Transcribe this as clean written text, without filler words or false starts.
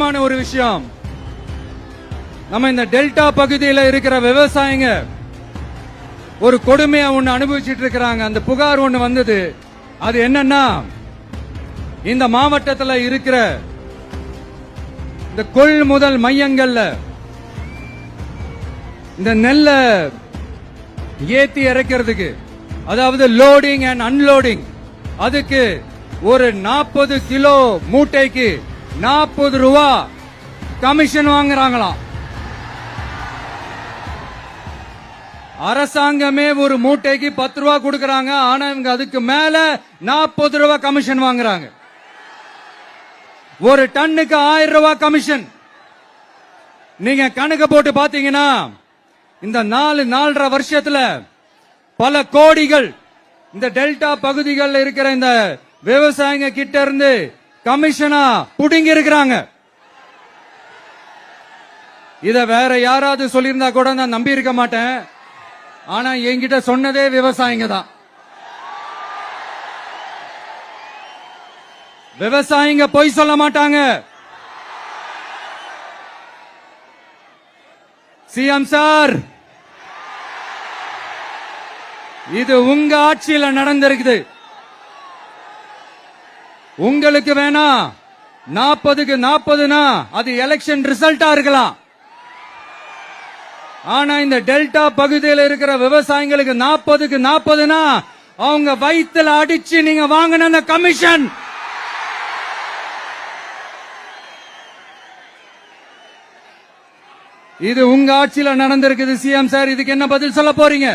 முக்கியமான ஒரு விஷயம், நம்ம இந்த டெல்டா பகுதியில் இருக்கிற விவசாயிங்க ஒரு கொடுமையா ஒண்ணு அனுபவிச்சுட்டு இருக்கிறாங்க. அந்த புகார் ஒண்ணு வந்தது. அது என்னன்னா, இந்த மாவட்டத்தில் இருக்கிற இந்த கொள்முதல் மையங்கள்ல இந்த நெல்ல ஏத்தி இறக்கிறதுக்கு, அதாவது லோடிங் அண்ட் அன்லோடிங், அதுக்கு ஒரு 40 கிலோ மூட்டைக்கு 40 ரூபா கமிஷன் வாங்குறாங்களாம். அரசாங்கமே ஒரு மூட்டைக்கு 10 ரூபா கொடுக்கறாங்க. ஆனா இவங்க அதுக்கு மேல 40 ரூபா கமிஷன் வாங்குறாங்க. ஒரு டன்னுக்கு 1000 ரூபாய் கமிஷன். நீங்க கணக்கு போட்டு பாத்தீங்கன்னா இந்த 4.5 வருஷத்துல பல கோடிகள் இந்த டெல்டா பகுதிகளில் இருக்கிற இந்த விவசாயிங்க கிட்ட இருந்து கமிஷனா புடுங்கி இருக்கிறாங்க. இத வேற யாராவது சொல்லியிருந்தா கூட நான் நம்பி இருக்க மாட்டேன். ஆனா என்கிட்ட சொன்னதே விவசாயிங்க தான். விவசாயிங்க பொய் சொல்ல மாட்டாங்க. சிஎம் சார், இது உங்க ஆட்சியில நடந்திருக்குது. உங்களுக்கு வேணா 40க்கு 40னா அது எலெக்ஷன் ரிசல்ட்டா இருக்கலாம். ஆனா இந்த டெல்டா பகுதியில் இருக்கிற விவசாயிகளுக்கு 40க்கு 40னா அவங்க வயித்துல அடிச்சு நீங்க வாங்கின அந்த கமிஷன். இது உங்க ஆட்சியில நடந்திருக்குது. சிஎம் சார், இதுக்கு என்ன பதில் சொல்ல போறீங்க?